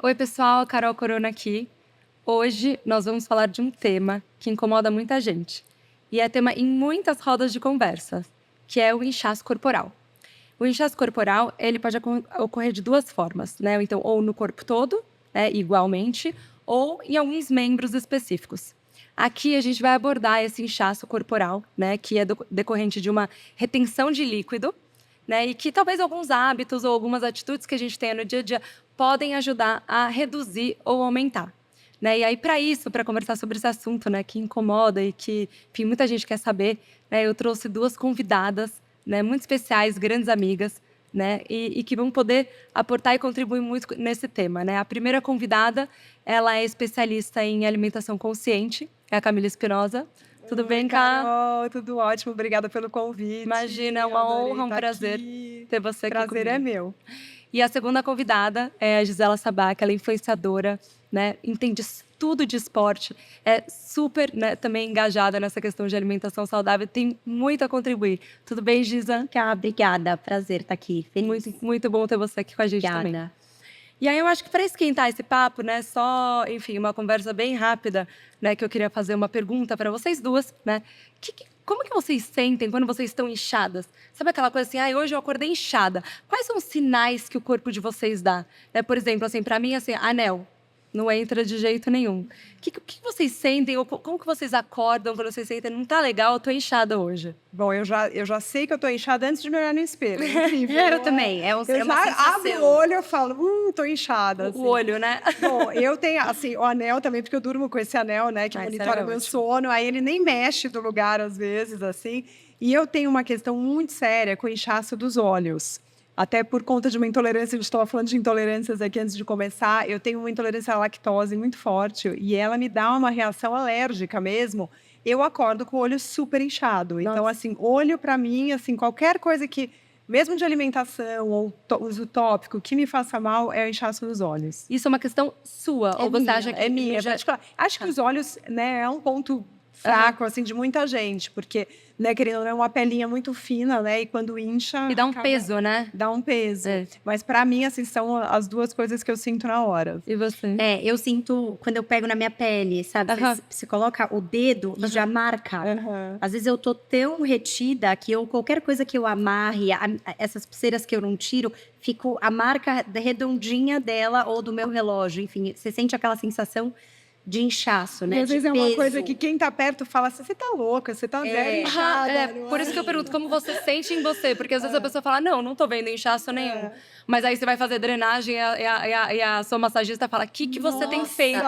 Oi, pessoal, Carol Corona aqui. Hoje nós vamos falar de um tema que incomoda muita gente. E é tema em muitas rodas de conversa, que é o inchaço corporal. O inchaço corporal, ele pode ocorrer de duas formas, né? Então, ou no corpo todo, né, igualmente, ou em alguns membros específicos. Aqui a gente vai abordar esse inchaço corporal, né, que é decorrente de uma retenção de líquido, né, e que talvez alguns hábitos ou algumas atitudes que a gente tenha no dia a dia podem ajudar a reduzir ou aumentar. Né? E aí, para isso, para conversar sobre esse assunto, né, que incomoda e que, enfim, muita gente quer saber, né, eu trouxe duas convidadas, né, muito especiais, grandes amigas, né, e que vão poder aportar e contribuir muito nesse tema. Né? A primeira convidada, ela é especialista em alimentação consciente, é a Camila Espinosa. Tudo bem, Cá? Carol, tudo ótimo, obrigada pelo convite. Imagina, é uma Adorei honra, um estar prazer aqui. ter você aqui Prazer comigo. é meu. E a segunda convidada é a Gisela Sabac, ela é influenciadora, né, entende tudo de esporte, é super, né, também engajada nessa questão de alimentação saudável, tem muito a contribuir. Tudo bem, Gisa? Obrigada, prazer estar aqui. Feliz. Muito bom ter você aqui com a gente também. Obrigada. E aí eu acho que para esquentar esse papo, né, só, enfim, uma conversa bem rápida, né, que eu queria fazer uma pergunta para vocês duas, né? Como que vocês sentem quando vocês estão inchadas? Sabe aquela coisa assim, hoje eu acordei inchada. Quais são os sinais que o corpo de vocês dá? Né, por exemplo, assim, para mim, assim, anel. Não entra de jeito nenhum. O que vocês sentem? Ou como que vocês acordam quando vocês sentem, não tá legal, eu tô inchada hoje? Bom, eu já sei que eu tô inchada antes de me olhar no espelho. Incrível. Eu também, é Eu uma já sensação. abro o olho e falo, tô inchada. Assim. O olho, né? Bom, eu tenho, assim, o anel também, porque eu durmo com esse anel, né, que monitora o meu sono. Aí ele nem mexe do lugar, às vezes, assim. E eu tenho uma questão muito séria com o inchaço dos olhos. Até por conta de uma intolerância, a gente estava falando de intolerâncias aqui antes de começar, eu tenho uma intolerância à lactose muito forte e ela me dá uma reação alérgica mesmo. Eu acordo com o olho super inchado. Então, assim, olho para mim, assim, qualquer coisa que, mesmo de alimentação ou uso tópico, que me faça mal, é o inchaço dos olhos. Isso é uma questão sua? Ou você acha que... É minha, é particular. Acho que os olhos, né, é um ponto fraco, assim, de muita gente, porque, né, querendo ou não, é uma pelinha muito fina, né, e quando incha... E dá um peso, né? Dá um peso. É. Mas para mim, assim, são as duas coisas que eu sinto na hora. E você? Eu sinto quando eu pego na minha pele, sabe? Você coloca o dedo e já marca. Às vezes eu tô tão retida que qualquer coisa que eu amarre, essas pulseiras que eu não tiro, fico a marca redondinha dela ou do meu relógio. Enfim, você sente aquela sensação de inchaço, né? E às vezes é uma peso. coisa que quem tá perto fala assim, você tá louca, você tá zero inchada. Por isso que eu pergunto como você sente em você, porque às vezes a pessoa fala, não tô vendo inchaço nenhum. Mas aí você vai fazer drenagem e a sua massagista fala, o que você tem feito?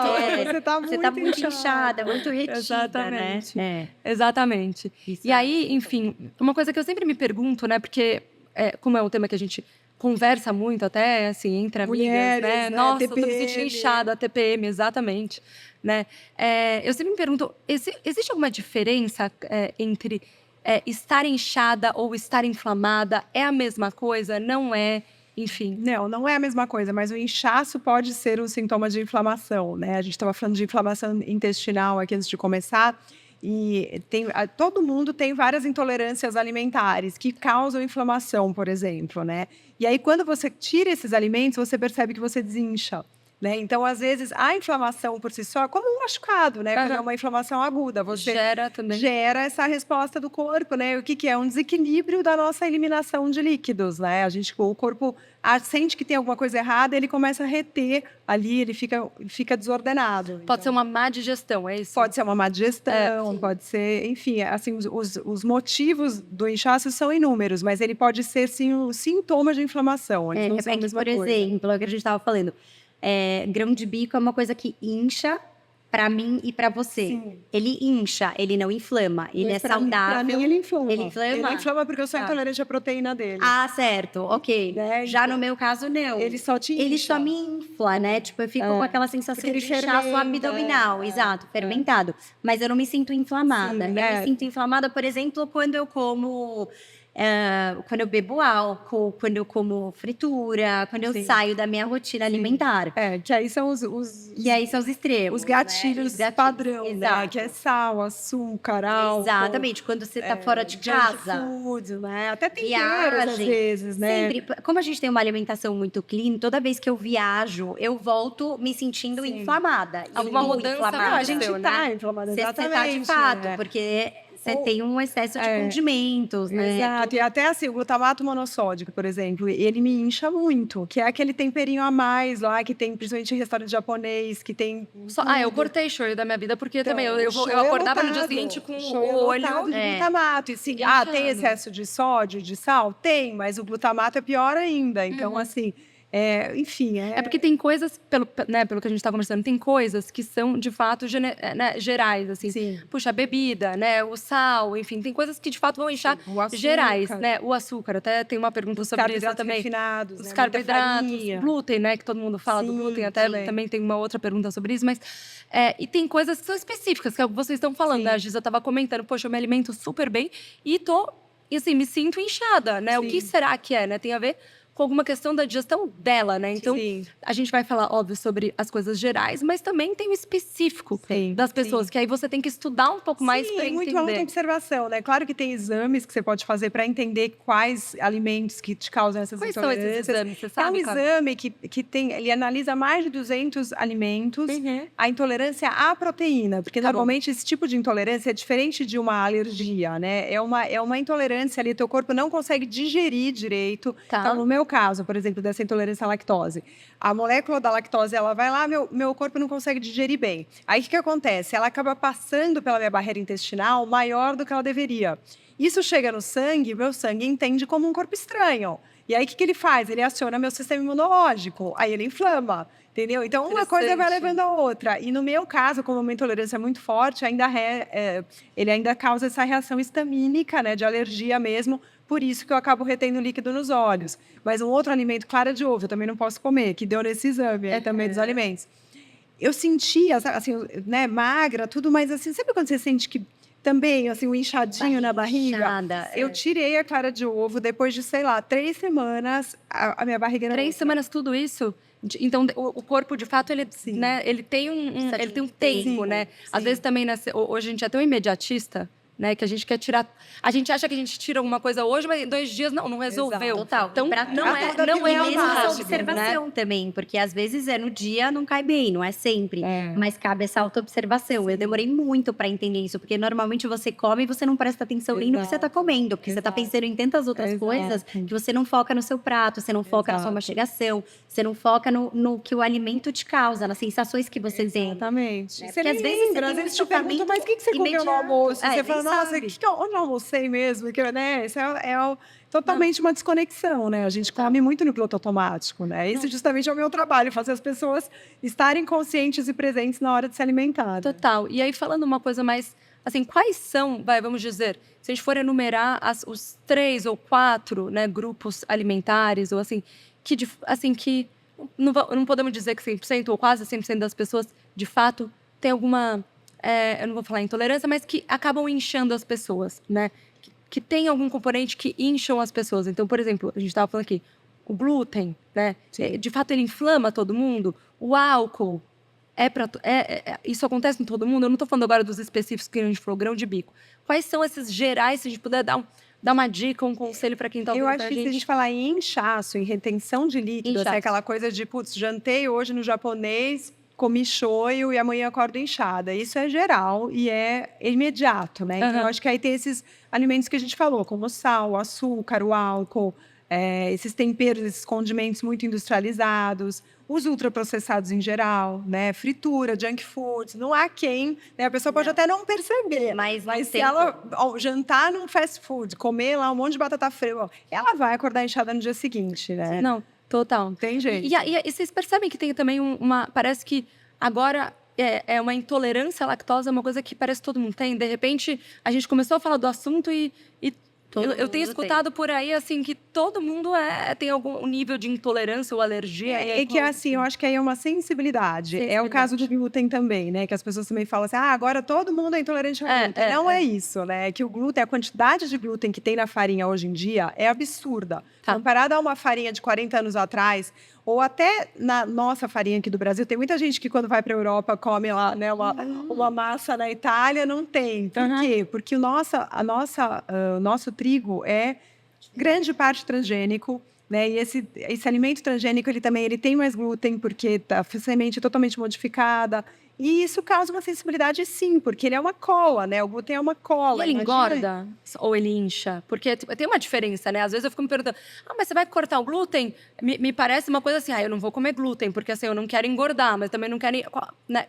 Você tá muito inchada, muito retida, Exatamente. né? Exatamente. Isso E aí, enfim, uma coisa que eu sempre me pergunto, né, porque como é um tema que a gente conversa muito até, assim, entre amigas, Mulheres, né? né? Nossa, eu tô me TPM. sentindo inchada, a TPM, exatamente. Né? Eu sempre me pergunto, existe alguma diferença entre estar inchada ou estar inflamada? É a mesma coisa? Não é? Enfim. Não é a mesma coisa, mas o inchaço pode ser um sintoma de inflamação, né? A gente estava falando de inflamação intestinal aqui antes de começar. E todo mundo tem várias intolerâncias alimentares que causam inflamação, por exemplo, né? E aí, quando você tira esses alimentos, você percebe que você desincha. Né? Então, às vezes, a inflamação por si só, como um machucado, né? Quando é uma inflamação aguda, você gera essa resposta do corpo, né? O que é? Um desequilíbrio da nossa eliminação de líquidos, né? O corpo sente que tem alguma coisa errada, ele começa a reter ali, ele fica desordenado. Pode ser uma má digestão, é isso? Pode ser uma má digestão, pode ser, enfim, assim, os motivos do inchaço são inúmeros, mas ele pode ser, sim, um sintoma de inflamação. Eles não são a mesma coisa. Por exemplo, é o que a gente estava falando. Grão de bico é uma coisa que incha para mim e para você. Sim. Ele incha, ele não inflama. Ele é saudável. Para mim, ele inflama. Ele inflama? Ele não inflama porque eu sou intolerante à proteína dele. Ah, certo. Ok. Né? Já no meu caso, não. Ele só te incha. Ele só me infla, né? Tipo, eu fico com aquela sensação de inchaço fermenta, abdominal. Exato, fermentado. Mas eu não me sinto inflamada. Sim, Eu me sinto inflamada, por exemplo, quando eu como quando eu bebo álcool, quando eu como fritura, quando eu saio da minha rotina alimentar. Que aí são E aí são os extremos, os gatilhos padrão, né? Exato. Que é sal, açúcar, álcool. Exatamente, quando você tá fora de casa. Junk food, né? Até temperos, Viagem, às vezes, né? sempre. Como a gente tem uma alimentação muito clean, toda vez que eu viajo, eu volto me sentindo inflamada. E Alguma muito mudança inflamada. A gente aconteceu, tá né? inflamada, Você tá de exatamente. fato, né? porque você Ou- tem um excesso de condimentos, né? Exato, e até assim, o glutamato monossódico, por exemplo, ele me incha muito, que é aquele temperinho a mais lá, que tem principalmente em restaurante japonês, que tem... Eu cortei shoyu da minha vida, porque também eu shoyu acordava no dia lotado, seguinte com shoyu o olho... lotado de glutamato. E sim, inchando. tem excesso de sódio, de sal? Tem, mas o glutamato é pior ainda. Então, assim, enfim... É porque tem coisas, pelo que a gente tá conversando, tem coisas que são, de fato, gerais, assim. Sim. Puxa, a bebida, né? O sal, enfim, tem coisas que, de fato, vão inchar o açúcar. gerais, né? O açúcar, até tem uma pergunta sobre isso carboidratos também. refinados, Os né? carboidratos, Muita farinha. glúten, né? Que todo mundo fala do Sim, glúten, até também tem uma outra pergunta sobre isso, mas... e tem coisas que são específicas, que é o que vocês estão falando, né? A Giza tava comentando, poxa, eu me alimento super bem e assim, me sinto inchada, né? O que será que é, né? Tem a ver com alguma questão da digestão dela, né? Então, a gente vai falar, óbvio, sobre as coisas gerais, mas também tem o específico das pessoas, que aí você tem que estudar um pouco mais para muito entender. muita observação, né? Claro que tem exames que você pode fazer para entender quais alimentos que te causam essas Quais são intolerâncias. esses exames, você É sabe, um Cláudia? exame que tem, ele analisa mais de 200 alimentos, a intolerância à proteína, porque normalmente esse tipo de intolerância é diferente de uma alergia, né? É uma intolerância ali, teu corpo não consegue digerir direito. Então, no meu caso, por exemplo, dessa intolerância à lactose, a molécula da lactose, ela vai lá, meu corpo não consegue digerir bem. Aí, o que acontece? Ela acaba passando pela minha barreira intestinal maior do que ela deveria. Isso chega no sangue, meu sangue entende como um corpo estranho. E aí, o que ele faz? Ele aciona meu sistema imunológico, aí ele inflama. Entendeu? Então, uma coisa vai levando a outra. E no meu caso, como uma intolerância muito forte, ele ainda causa essa reação histamínica, né, de alergia mesmo. Por isso que eu acabo retendo líquido nos olhos. Mas um outro alimento, clara de ovo, eu também não posso comer, que deu nesse exame aí também dos alimentos. Eu sentia, assim, né, magra, tudo, mas assim, sabe quando você sente que também, assim, um inchadinho na barriga? Inchada, Eu tirei a clara de ovo, depois de, sei lá, 3 semanas, a minha barriga era 3 outra. semanas, tudo isso? Então, o corpo, de fato, ele, né, ele tem ele tem um tempo, né? Às vezes também, hoje a gente é tão imediatista, né, que a gente quer tirar... A gente acha que a gente tira alguma coisa hoje, mas em 2 dias não resolveu. Total. Então, não é mesmo essa automático, observação né? também, porque às vezes no dia não cai bem, não é sempre. Mas cabe essa auto-observação. Eu demorei muito para entender isso, porque normalmente você come e você não presta atenção nem no que você tá comendo, porque você tá pensando em tantas outras coisas que você não foca no seu prato, você não foca na sua mastigação, você não foca no que o alimento te causa, nas sensações que você tem. Exatamente. Né? Você Porque às vezes te perguntam, mas o que você comeu no almoço? Você fala, nossa, onde eu almocei mesmo? Que, né? Isso totalmente uma desconexão, né? A gente come muito no piloto automático, né? Esse justamente é o meu trabalho, fazer as pessoas estarem conscientes e presentes na hora de se alimentar. Né? Total. E aí, falando uma coisa mais... Assim, quais são, vamos dizer, se a gente for enumerar os 3 ou 4, né, grupos alimentares, ou assim, que não podemos dizer que 100% ou quase 100% das pessoas, de fato, tem alguma... eu não vou falar intolerância, mas que acabam inchando as pessoas, né? Que tem algum componente que incham as pessoas. Então, por exemplo, a gente estava falando aqui, o glúten, né? De fato, ele inflama todo mundo. O álcool, isso acontece em todo mundo? Eu não estou falando agora dos específicos que a gente falou, grão de bico. Quais são esses gerais, se a gente puder dar uma dica, um conselho para quem está ouvindo? Eu acho que se a gente falar em inchaço, em retenção de líquido, assim, aquela coisa de, putz, jantei hoje no japonês, comi shoyu e amanhã acordo inchada. Isso é geral e é imediato, né? Então, eu acho que aí tem esses alimentos que a gente falou, como o sal, o açúcar, o álcool, esses temperos, esses condimentos muito industrializados, os ultraprocessados em geral, né? Fritura, junk foods, não há quem, né? A pessoa pode até não perceber, mas se ela jantar num fast food, comer lá um monte de batata frita, ela vai acordar inchada no dia seguinte, né? Não, total. Tem jeito. E vocês percebem que tem também parece que agora é uma intolerância à lactose, é uma coisa que parece que todo mundo tem. De repente, a gente começou a falar do assunto e Eu tenho escutado por aí, assim, que todo mundo tem algum nível de intolerância ou alergia. É que, assim, eu acho que aí é uma sensibilidade. É o caso do glúten também, né? Que as pessoas também falam assim, agora todo mundo é intolerante ao glúten. Não é isso, né? É que o glúten, a quantidade de glúten que tem na farinha hoje em dia é absurda. Comparada a uma farinha de 40 anos atrás, ou até na nossa farinha aqui do Brasil, tem muita gente que quando vai para a Europa come lá, né, uma massa na Itália, não tem. Por quê? Porque o nosso trigo é grande parte transgênico, né? E esse alimento transgênico ele tem mais glúten porque a semente é totalmente modificada. E isso causa uma sensibilidade, sim, porque ele é uma cola, né? O glúten é uma cola. E ele engorda ou ele incha? Porque tem uma diferença, né? Às vezes eu fico me perguntando, mas você vai cortar o glúten? Me parece uma coisa assim, eu não vou comer glúten, porque assim, eu não quero engordar, mas também não quero... Né?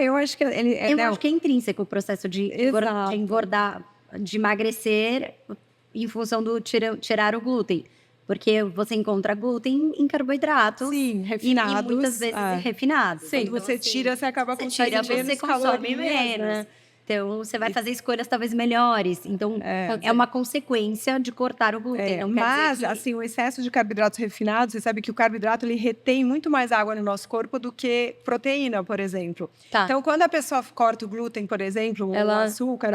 Eu acho que ele... Eu acho que é intrínseco o processo de engordar, de emagrecer em função do tirar o glúten. Porque você encontra glúten em carboidratos. Sim, refinados. E muitas vezes refinados. Sim, quando você tira, você acaba consumindo você consome menos. Então, você vai fazer escolhas talvez melhores. Então, é uma consequência de cortar o glúten. Mas, assim, o excesso de carboidratos refinados, você sabe que o carboidrato ele retém muito mais água no nosso corpo do que proteína, por exemplo. Então, quando a pessoa corta o glúten, por exemplo, ou o açúcar,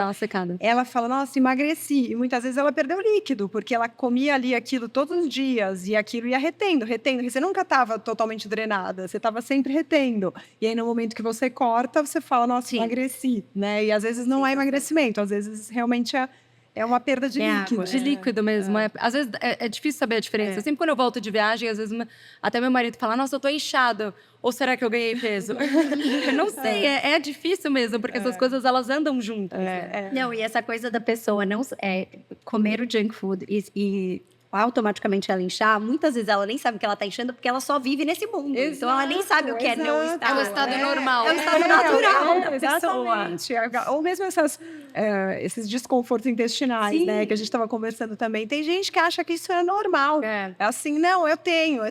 ela fala, nossa, emagreci. E muitas vezes ela perdeu líquido, porque ela comia ali aquilo todos os dias e aquilo ia retendo. Você nunca estava totalmente drenada, você estava sempre retendo. E aí, no momento que você corta, você fala, nossa, emagreci, né? E às vezes não é emagrecimento, às vezes realmente é uma perda de líquido. De líquido mesmo. Às vezes é difícil saber a diferença. Sempre quando eu volto de viagem, às vezes até meu marido fala, nossa, eu tô inchado. Ou será que eu ganhei peso? Eu não sei, é difícil mesmo, porque essas coisas elas andam juntas. Não, e essa coisa da pessoa não comer o junk food e automaticamente ela inchar, muitas vezes ela nem sabe que ela tá inchando porque ela só vive nesse mundo. Então ela nem sabe o que é não estar. É o estado normal. É o estado natural da exatamente. Ou mesmo esses desconfortos intestinais, né? Que a gente estava conversando também. Tem gente que acha que isso é normal. É assim, não, eu tenho,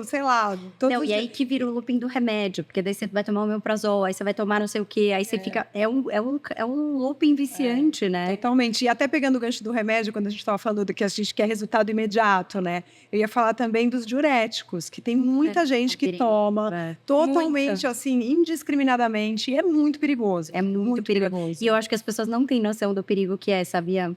sei lá. Não, e aí que vira o looping do remédio, porque daí você vai tomar o omeprazol, aí você vai tomar não sei o quê, aí você fica... É um looping viciante, né? Totalmente. E até pegando o gancho do remédio, quando a gente estava falando do que a gente quer resultado imediato, né? Eu ia falar também dos diuréticos, que tem muita gente que toma totalmente, assim, indiscriminadamente, e é muito perigoso. É muito perigoso. E eu acho que as pessoas não têm noção do perigo que sabia?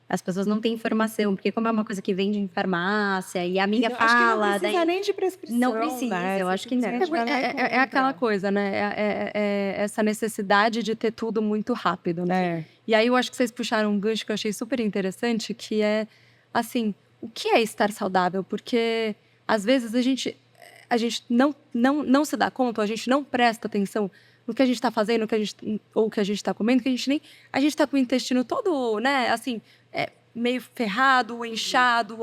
As pessoas não têm informação, porque como é uma coisa que vende em farmácia, e a amiga fala... Acho que não precisa nem de prescrição. Não precisa, né? Eu acho que não. É aquela coisa, né? Essa necessidade de ter tudo muito rápido, né? E aí eu acho que vocês puxaram um gancho que eu achei super interessante, que é, assim... O que é estar saudável? Porque, às vezes, a gente não se dá conta, a gente não presta atenção no que a gente está fazendo, ou o que a gente está comendo, que a gente está com o intestino todo, né, assim, meio ferrado, ou inchado,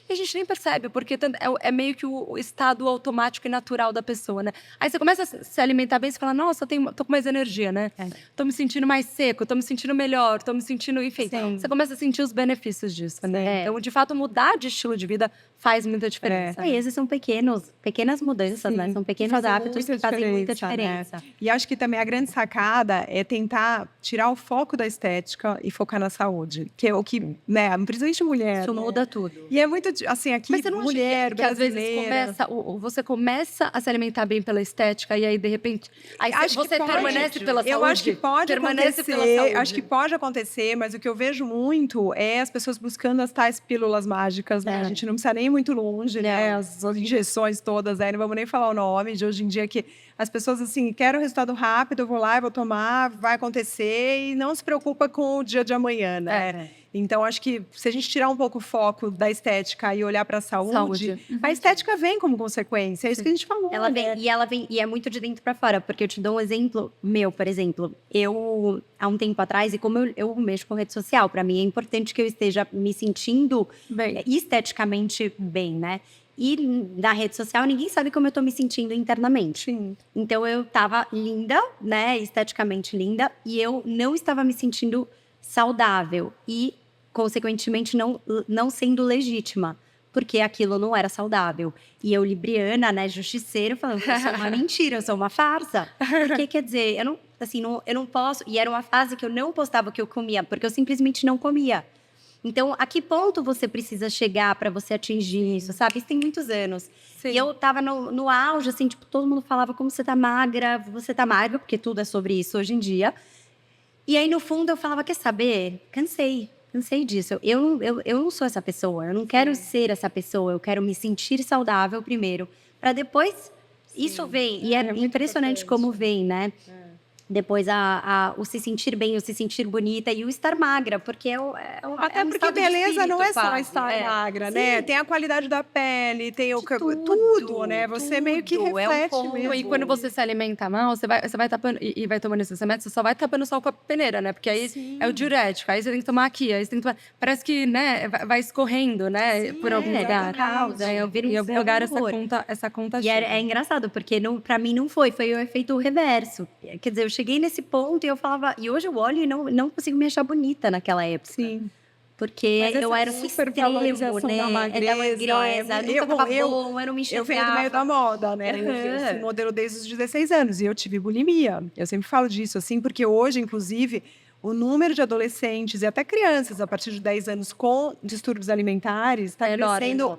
e a gente nem percebe, porque é meio que o estado automático e natural da pessoa, né? Aí você começa a se alimentar bem, você fala, nossa, tô com mais energia, né? Tô me sentindo mais seco, tô me sentindo melhor, tô me sentindo, enfim. Você começa a sentir os benefícios disso, né? Então, de fato, mudar de estilo de vida faz muita diferença. E esses são pequenas mudanças, né? São pequenos hábitos que fazem muita diferença. Né? E acho que também a grande sacada é tentar tirar o foco da estética e focar na saúde, que é o que... Né? Principalmente mulher. Isso muda tudo. E é muito, assim, aqui, mas você não mulher, acha que às vezes você começa a se alimentar bem pela estética e aí, de repente, você permanece pela saúde? Eu acho que pode acontecer. Acho que pode acontecer, mas o que eu vejo muito é as pessoas buscando as tais pílulas mágicas, né? A gente não precisa nem ir muito longe, né? As injeções todas, não vamos nem falar o nome de hoje em dia, que as pessoas, assim, querem um resultado rápido, eu vou lá, eu vou tomar, vai acontecer, e não se preocupa com o dia de amanhã, né? Então, acho que se a gente tirar um pouco o foco da estética e olhar para a saúde, a estética vem como consequência. É isso que a gente falou. Ela vem, e é muito de dentro para fora. Porque eu te dou um exemplo meu, por exemplo. Eu, há um tempo atrás, e como eu mexo com rede social, para mim é importante que eu esteja me sentindo esteticamente bem, né? E na rede social, ninguém sabe como eu tô me sentindo internamente. Sim. Então, eu tava linda, né? Esteticamente linda. E eu não estava me sentindo saudável. E consequentemente, não sendo legítima, porque aquilo não era saudável. E eu, libriana, né, justiceiro, falando, eu sou uma mentira, eu sou uma farsa. Porque, quer dizer, eu não posso... E era uma fase que eu não postava o que eu comia, porque eu simplesmente não comia. Então, a que ponto você precisa chegar para você atingir isso, sabe? Isso tem muitos anos. Sim. E eu tava no auge, assim, tipo, todo mundo falava como você tá magra, porque tudo é sobre isso hoje em dia. E aí, no fundo, eu falava, quer saber? Cansei disso. Eu não sou essa pessoa, eu não quero ser essa pessoa, eu quero me sentir saudável primeiro, para depois isso vem. E é muito impressionante importante. como vem, né? Depois o se sentir bem, o se sentir bonita e o estar magra, porque Até é um porque estado de beleza não é espírito, só quase. estar magra, Sim. né? Tem a qualidade da pele, tem tudo, tudo, né? Você meio que tudo. É um reflete ponto. mesmo. E quando você se alimenta mal, você vai tapando e vai tomando esses remédios, você só vai tapando só com a peneira, né? Porque aí é o diurético, aí você tem que tomar aqui, aí você tem que tomar. Parece que, né, vai escorrendo, né? Por algum lugar. Causa, Em algum lugar essa conta E chega. é engraçado, porque pra mim não foi o efeito reverso. Quer dizer, eu cheguei nesse ponto e eu falava... E hoje eu olho e não consigo me achar bonita naquela época. Sim. Porque Mas essa eu era um supervalorização extremo, né? da magreza, Nunca tava bom, eu não me Eu enxergava. venho do meio da moda, né? Aham. Eu modelo desde os 16 anos e eu tive bulimia. Eu sempre falo disso, assim, porque hoje, inclusive, o número de adolescentes e até crianças a partir de 10 anos com distúrbios alimentares está É enorme. crescendo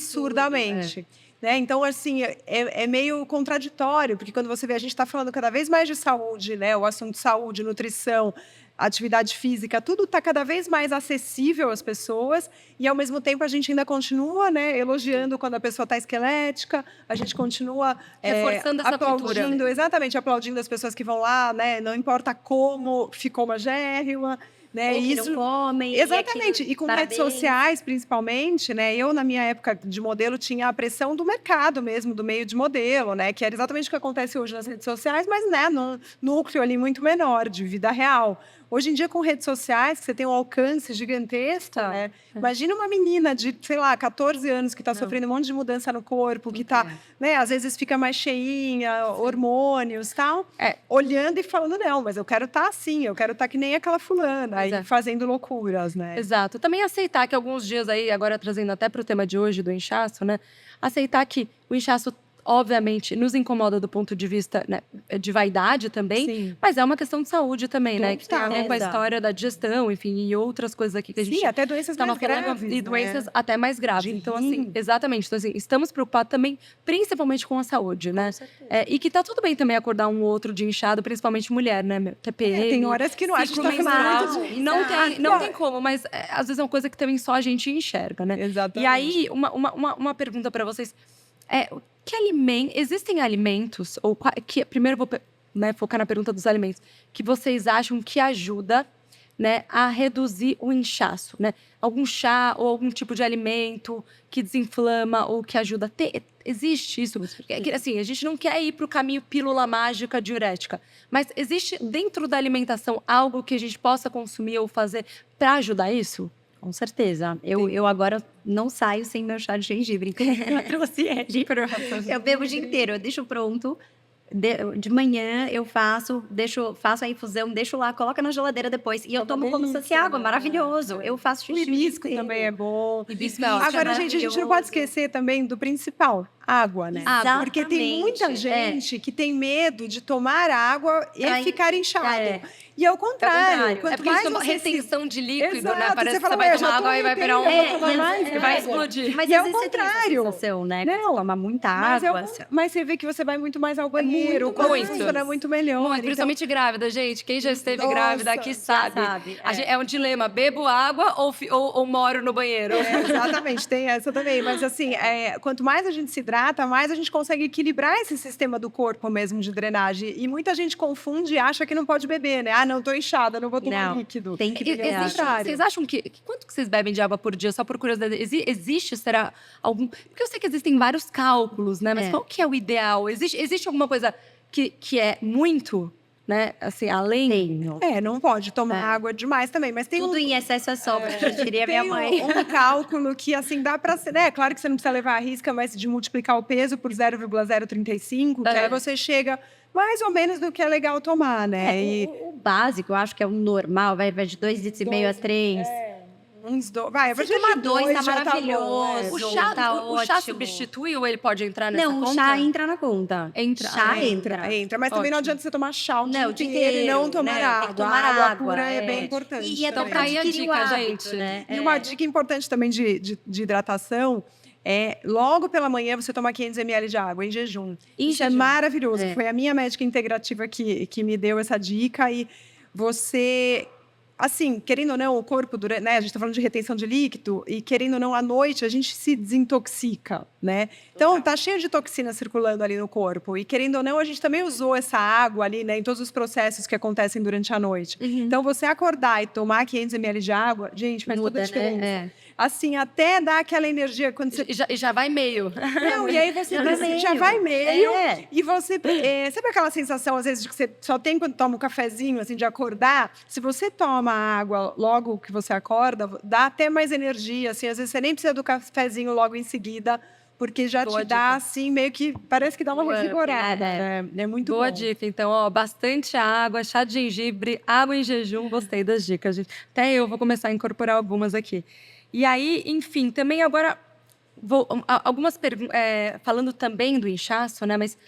absurdamente. Né? Então, assim, é meio contraditório, porque quando você vê, a gente está falando cada vez mais de saúde, né? O assunto saúde, nutrição, atividade física, tudo está cada vez mais acessível às pessoas e, ao mesmo tempo, a gente ainda continua, né, elogiando quando a pessoa está esquelética, a gente continua Reforçando essa aplaudindo, cultura. exatamente, aplaudindo as pessoas que vão lá, né, não importa como ficou magérrima, né, Ou que não comem. Exatamente, e com redes sociais, principalmente, né? Eu, na minha época de modelo, tinha a pressão do mercado mesmo, do meio de modelo, né? Que era exatamente o que acontece hoje nas redes sociais, mas, né, num núcleo ali muito menor, de vida real. Hoje em dia, com redes sociais, que você tem um alcance gigantesco, né? Imagina uma menina de, sei lá, 14 anos que está sofrendo um monte de mudança no corpo, que está, né, às vezes fica mais cheinha, hormônios e tal, olhando e falando, não, mas eu quero estar assim, eu quero estar que nem aquela fulana, aí fazendo loucuras, né? Exato. Também aceitar que alguns dias aí, agora trazendo até para o tema de hoje do inchaço, né? Aceitar que o inchaço, obviamente, nos incomoda do ponto de vista, né, de vaidade também, Sim. mas é uma questão de saúde também, né? Que tem a ver com a Exato. história da digestão, enfim, e outras coisas aqui que a gente Sim, até doenças estava mais falando, graves, e né? doenças até mais graves. De Então, rim. assim, exatamente. Então, assim, estamos preocupados também, principalmente com a saúde, né? E que tá tudo bem também acordar um ou outro dia inchado, principalmente mulher, né? meu? TPM. Tem horas que não acha que ciclo tá fazendo menstrual, muito de... e não tem como, mas às vezes é uma coisa que também só a gente enxerga, né? Exatamente. E aí, uma pergunta para vocês. Existem alimentos, primeiro eu vou, né, focar na pergunta dos alimentos, que vocês acham que ajuda, né, a reduzir o inchaço, né? Algum chá ou algum tipo de alimento que desinflama ou que ajuda? Existe isso? Assim, a gente não quer ir para o caminho pílula mágica diurética, mas existe dentro da alimentação algo que a gente possa consumir ou fazer para ajudar isso? Com certeza. Eu agora não saio sem meu chá de gengibre. Então, eu trouxe ele. Eu bebo o dia inteiro, eu deixo pronto. De manhã eu faço a infusão, deixo lá, coloca na geladeira depois. E eu tomo como se fosse água, maravilhoso. Eu faço O xixi. hibisco também é bom. Hibisco é ótimo. Agora, gente, a gente não pode esquecer também do principal, água, né? Exatamente. Porque tem muita gente que tem medo de tomar água e Aí, ficar inchado. E ao contrário, quanto porque mais isso é uma você retenção de líquido, Exato, né? Parece você que fala, você vai "Ué, eu já tomar tô água e vai virar um... retendo, eu vou tomar mais", e vai explodir. Mas E às ao vezes você tem essa contrário. sensação, né? Não. Você toma muita água. Mas você vê que você vai muito mais ao banheiro, Muito. o corpo funciona muito melhor. Muito, então- principalmente grávida, gente. Quem já esteve Nossa, grávida aqui já sabe. É um dilema, bebo água ou moro no banheiro? Exatamente, tem essa também. Mas assim, quanto mais a gente se hidrata, mais a gente consegue equilibrar esse sistema do corpo mesmo de drenagem. E muita gente confunde e acha que não pode beber, né? Ah, não, tô inchada, não vou tomar líquido. Tem que beber Vocês acham que... Quanto que vocês bebem de água por dia? Só por curiosidade. Existe, será, algum... Porque eu sei que existem vários cálculos, né? Mas qual que é o ideal? Existe alguma coisa que é muito, né? Assim, além... Tenho. Não pode tomar água demais também, mas tem Tudo em excesso é sobra, diria minha tem mãe. um cálculo que, assim, dá pra ser, né? Claro que você não precisa levar a risca, mas de multiplicar o peso por 0,035, que aí você chega mais ou menos no que é legal tomar, né? O básico, eu acho que é o normal, vai de 2,5 litros a 3. Vai, a Você partir toma de 2, tá já bom, maravilhoso. O chá, Tá o chá ótimo. substitui ou ele pode entrar nessa Não, conta? o chá entra na conta. Entra. Chá Entra, mas também não Ótimo. adianta você tomar chá o dia Não, o dia inteiro e não tomar né? água. Tem que tomar A água água, pura é bem importante. E é Então, bom tá aí a adquirir o dica, hábito, gente. né? E uma dica importante também de hidratação é, logo pela manhã, você toma 500 ml de água em jejum. Em Isso é jejum. maravilhoso. É. Foi a minha médica integrativa que me deu essa dica. E você... Assim, querendo ou não, o corpo, né? A gente está falando de retenção de líquido, e querendo ou não, à noite a gente se desintoxica, né? Então, tá cheio de toxina circulando ali no corpo. E querendo ou não, a gente também usou essa água ali, né? Em todos os processos que acontecem durante a noite. Então, você acordar e tomar 500 ml de água, gente, faz toda a diferença. Né? Assim, até dá aquela energia quando você... E já vai meio. Não, e aí você já vai meio. E você... sabe aquela sensação, às vezes, de que você só tem quando toma um cafezinho, assim, de acordar? Se você toma água logo que você acorda, dá até mais energia, assim. Às vezes você nem precisa do cafezinho logo em seguida, porque já Boa te dá, dica. assim, meio que... Parece que dá uma revigorada. É muito Boa bom. dica. Então, ó, bastante água, chá de gengibre, água em jejum. Gostei das dicas, gente. Até eu vou começar a incorporar algumas aqui. E aí, enfim, também agora... algumas perguntas... falando também do inchaço, né? Mas...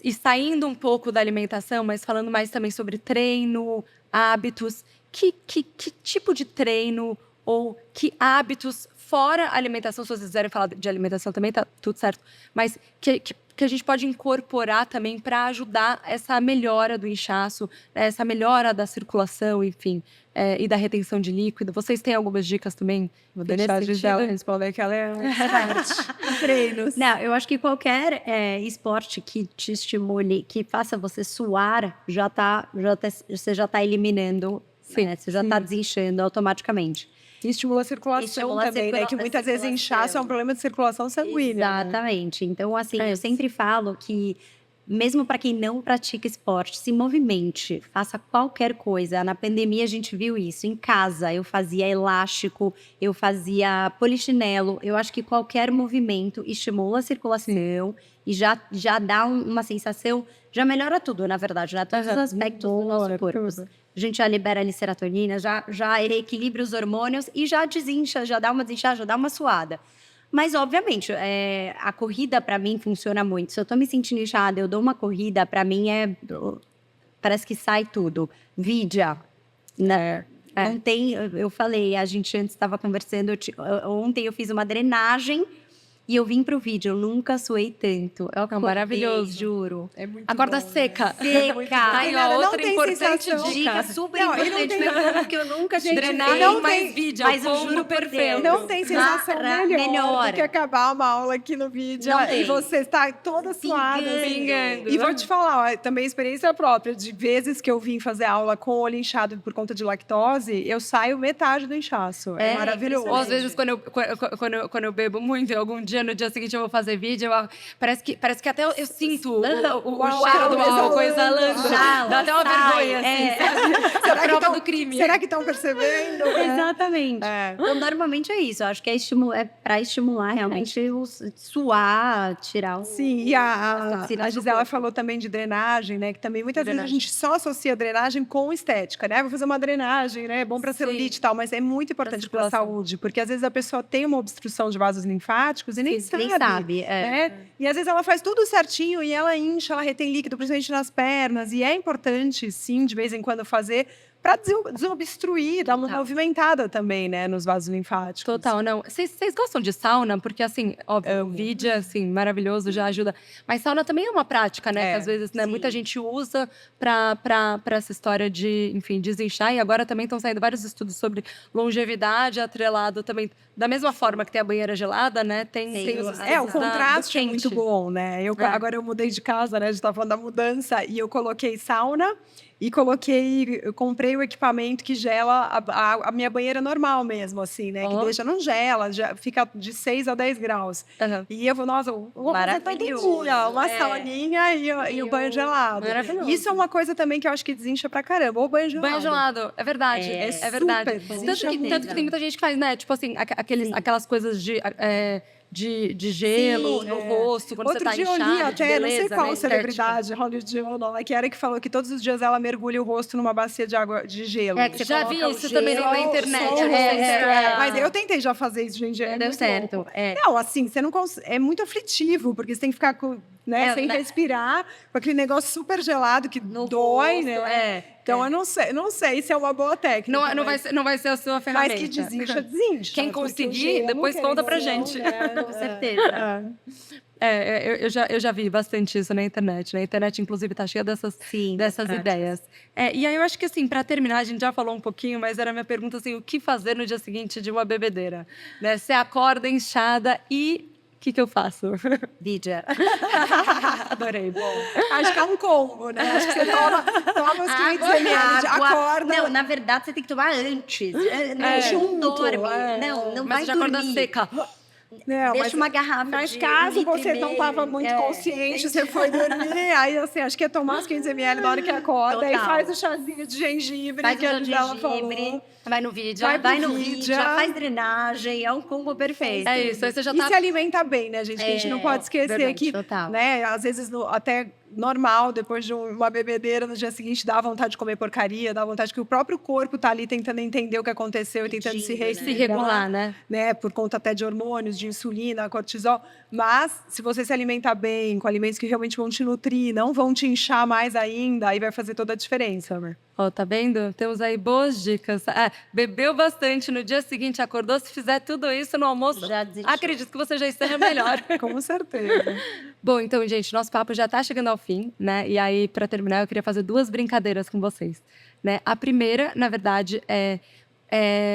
E saindo um pouco da alimentação, mas falando mais também sobre treino, hábitos. Que tipo de treino ou que hábitos, fora a alimentação, se vocês quiserem falar de alimentação também, tá tudo certo, mas que a gente pode incorporar também para ajudar essa melhora do inchaço, essa melhora da circulação, enfim, e da retenção de líquido. Vocês têm algumas dicas também? Vou deixar a Gisela responder, que ela é treinos. Não, eu acho que qualquer esporte que te estimule, que faça você suar, você já tá eliminando, né? Você já está desinchando automaticamente. E estimula a circulação também, né? Que muitas vezes inchaço é um problema de circulação sanguínea. Exatamente. Então, assim, eu sempre falo que, mesmo para quem não pratica esporte, se movimente, faça qualquer coisa. Na pandemia, a gente viu isso. Em casa, eu fazia elástico, eu fazia polichinelo. Eu acho que qualquer movimento estimula a circulação e já dá uma sensação, já melhora tudo, na verdade, né? Todos os aspectos do nosso corpo. A gente já libera ali serotonina, já equilibra os hormônios e já desincha, já dá uma desinchada, já dá uma suada. Mas, obviamente, a corrida, para mim, funciona muito. Se eu tô me sentindo inchada, eu dou uma corrida, para mim, parece que sai tudo. Vidia, né? Não tem... Eu falei, a gente antes estava conversando, ontem eu fiz uma drenagem e eu vim pro vídeo, eu nunca suei tanto. Eu acordei, maravilhoso. Juro. É muito Acorda bom, seca. Seca. Aí, Não ó, outra tem importante sensação. dica. Super Não, e não importante, tem- porque eu nunca Gente, Drenagem não mais tem- vídeo, mas eu combo juro por perfeito. Deus. Não tem sensação melhor do que acabar uma aula aqui no vídeo Não e tem. você está toda suada. assim. Pingando. E vou te falar, ó, também experiência própria, de vezes que eu vim fazer aula com o olho inchado por conta de lactose, eu saio metade do inchaço. É maravilhoso. Ou às vezes, quando eu bebo muito, algum dia, no dia seguinte eu vou fazer vídeo, parece que até eu sinto o cheiro do álcool exalando. Dá até uma vergonha, assim. Será A prova tão- do crime. Será que estão percebendo? Exatamente. Então, normalmente é isso. Eu acho que é para estimular realmente o suar, tirar o... Sim, e a toxina do Gisela corpo. falou também de drenagem, né? Que também muitas vezes a gente só associa drenagem com estética, né? Vou fazer uma drenagem, né? É bom para celulite e tal, mas é muito importante para a circulação. saúde, porque às vezes a pessoa tem uma obstrução de vasos linfáticos e nem sabe. Nem sabe. Né? E às vezes ela faz tudo certinho e ela incha, ela retém líquido, principalmente nas pernas. E é importante, sim, de vez em quando fazer para desobstruir, dar uma movimentada também, né, nos vasos linfáticos. Total, não. Vocês gostam de sauna? Porque, assim, óbvio, o vídeo, assim, maravilhoso, já ajuda. Mas sauna também é uma prática, né? Que às vezes, né, muita gente usa pra essa história de, enfim, desinchar. E agora também estão saindo vários estudos sobre longevidade atrelado também. Da mesma forma que tem a banheira gelada, né? Tem os o contraste é quente. muito bom, né? Agora eu mudei de casa, né? A gente estava falando da mudança e eu coloquei sauna e eu comprei o equipamento que gela a minha banheira normal mesmo, assim, né? Que deixa, não gela, já fica de 6 a 10 graus. E eu vou, nossa, vou fazer uma sauninha e o banho gelado. Maravilhoso. Isso é uma coisa também que eu acho que desincha pra caramba, o banho gelado. Banho gelado, é verdade. É verdade. super, Tanto que tem muita gente que faz, né? Tipo assim, aquelas coisas de gelo no rosto, quando Outro você tá dia eu li inchado, de até, não sei beleza, qual né, celebridade hollywoodiana que era que falou que todos os dias ela mergulha o rosto numa bacia de água de gelo. É, que você Já vi coloca o isso também gelo, na internet. Só o Eu não sei se rosto, era- Mas eu tentei já fazer isso, gente. Não deu muito certo. louco. É. Não, assim, você não é muito aflitivo, porque você tem que ficar com, né, sem respirar, com aquele negócio super gelado que No dói, rosto, né? Então eu não sei se é uma boa técnica. Não vai ser a sua ferramenta. Mas que desincha, desincha. Quem porque o conseguir, gelo, depois conta pra querendo ou gente. não, né? Com certeza. Eu já vi bastante isso na internet. Na internet, inclusive, tá cheia dessas Sim, dessas das ideias. E aí eu acho que, assim, para terminar, a gente já falou um pouquinho, mas era a minha pergunta, assim, o que fazer no dia seguinte de uma bebedeira? Né? Você acorda inchada e o que eu faço? Vidia. Adorei, bom. Acho que é um combo, né? Acho que você toma uns 500 ml, acorda. Não, na verdade, você tem que tomar antes. Não, não junto, dorme. é. Não Mas vai você já acorda dormir. seca. Não, Deixa uma garrafa Mas de caso 1,5 você não estava litro, muito consciente, você foi dormir, aí assim, acho que é tomar os 500 ml na hora que acorda, Total. e faz o chazinho de gengibre, Faz que o a seu Gisela gengibre, falou. Vai no vídeo. vai no Vidia. vídeo, faz drenagem, é um combo perfeito. É isso, aí você já E tá... se alimenta bem, né, gente? Que a gente não pode esquecer verdade, que, total. né, às vezes até normal, depois de uma bebedeira, no dia seguinte dá vontade de comer porcaria, dá vontade que o próprio corpo tá ali tentando entender o que aconteceu e tentando se Pedindo, né? Se regular, né? Por conta até de hormônios, de insulina, cortisol. Mas, se você se alimentar bem, com alimentos que realmente vão te nutrir, não vão te inchar mais ainda, aí vai fazer toda a diferença, né? Ó, tá vendo? Temos aí boas dicas. Bebeu bastante, no dia seguinte acordou, se fizer tudo isso no almoço, Já desistiu. acredito que você já esteja melhor. Com certeza. Bom, então, gente, nosso papo já tá chegando ao fim, né? E aí, para terminar, eu queria fazer duas brincadeiras com vocês, né? A primeira, na verdade,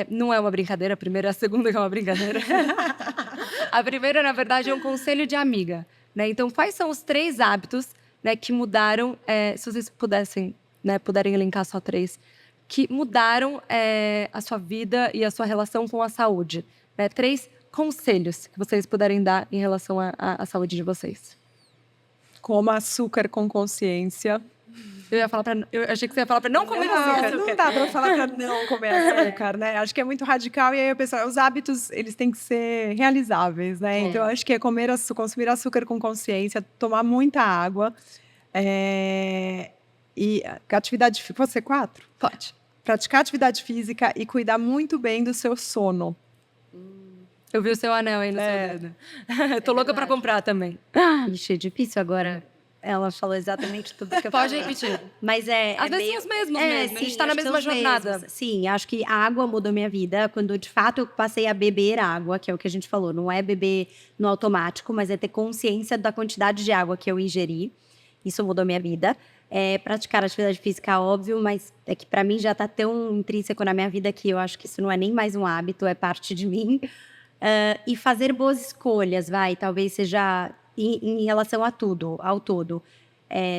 não é uma brincadeira, a primeira e a segunda que é uma brincadeira. A primeira, na verdade, é um conselho de amiga, né? Então, quais são os 3 hábitos, né, que mudaram, se vocês puderem elencar só 3, que mudaram a sua vida e a sua relação com a saúde, né? 3 conselhos que vocês puderem dar em relação à saúde de vocês. Coma açúcar com consciência. Eu achei que você ia falar para não comer açúcar. Não dá para falar para não comer açúcar, né? Acho que é muito radical e aí, pessoal, os hábitos, eles têm que ser realizáveis, né? Então, acho que é consumir açúcar com consciência, tomar muita água. E atividade física. Pode ser 4? Pode. Praticar atividade física e cuidar muito bem do seu sono. Eu vi o seu anel aí no seu dedo. Eu tô louca para comprar também. Ixi, é difícil agora. Ela falou exatamente tudo que eu Pode falei. repetir. Mas Às vezes são os mesmos mesmo. A gente tá na acho que mesma são os jornada. mesmos. Sim, acho que a água mudou minha vida quando, de fato, eu passei a beber água, que é o que a gente falou. Não é beber no automático, mas é ter consciência da quantidade de água que eu ingeri. Isso mudou minha vida. Praticar atividade física, óbvio, mas é que para mim já tá tão intrínseco na minha vida que eu acho que isso não é nem mais um hábito, é parte de mim. E fazer boas escolhas, talvez seja em relação a tudo, ao todo.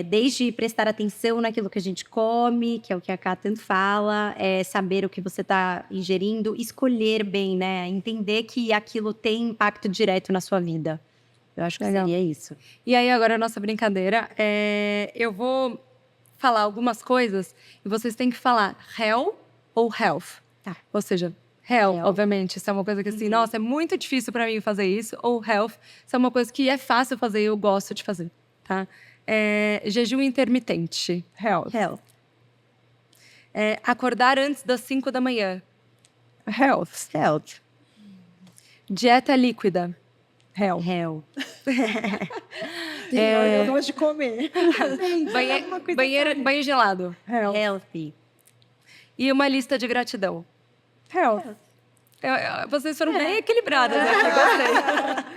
Desde prestar atenção naquilo que a gente come, que é o que a Ká tanto fala, saber o que você está ingerindo, escolher bem, né? Entender que aquilo tem impacto direto na sua vida. Eu acho que seria isso. E aí, agora, a nossa brincadeira eu vou falar algumas coisas e vocês têm que falar health ou health. Tá. Ou seja, health, obviamente, isso é uma coisa que assim, nossa, é muito difícil para mim fazer isso. Ou health, isso é uma coisa que é fácil fazer e eu gosto de fazer, tá? Jejum intermitente. Health. Acordar antes das 5 da manhã. Health. Dieta líquida. Health. Eu gosto de comer. Banheiro gelado. Healthy. E uma lista de gratidão. Health. Vocês foram bem equilibradas aqui, gostei.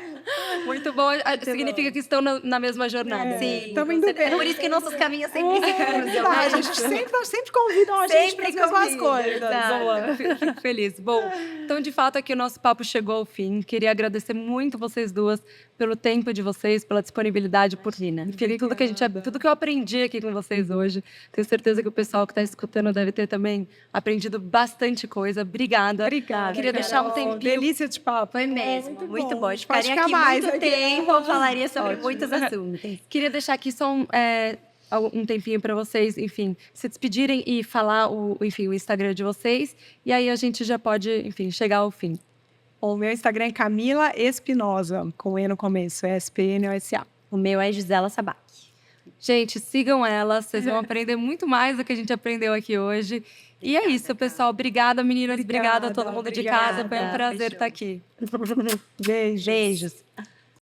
Muito bom, significa que estão na mesma jornada. Sim, Estamos indo bem. por isso que nossos caminhos sempre se cruzam. A gente sempre convidam a gente para as mesmas coisas. Boa, fico feliz. Bom, então, de fato, aqui o nosso papo chegou ao fim. Queria agradecer muito vocês duas pelo tempo de vocês, pela disponibilidade, por enfim, tudo que eu aprendi aqui com vocês hoje. Tenho certeza que o pessoal que está escutando deve ter também aprendido bastante coisa. Obrigada. Queria deixar um tempinho. Delícia de papo. Foi mesmo, muito bom. Eu Pode ficaria ficar aqui mais muito aqui. tempo, eu falaria sobre muitos assuntos. Queria deixar aqui só um tempinho para vocês, enfim, se despedirem e falar o Instagram de vocês. E aí a gente já pode, enfim, chegar ao fim. O meu Instagram é Camila Espinosa, com E no começo, SPNOSA. O meu é Gisela Sabac. Gente, sigam ela, vocês vão aprender muito mais do que a gente aprendeu aqui hoje. E é isso, pessoal. Obrigada, meninas. Obrigada a todo mundo de casa. Foi um prazer estar aqui. Beijos. Beijos.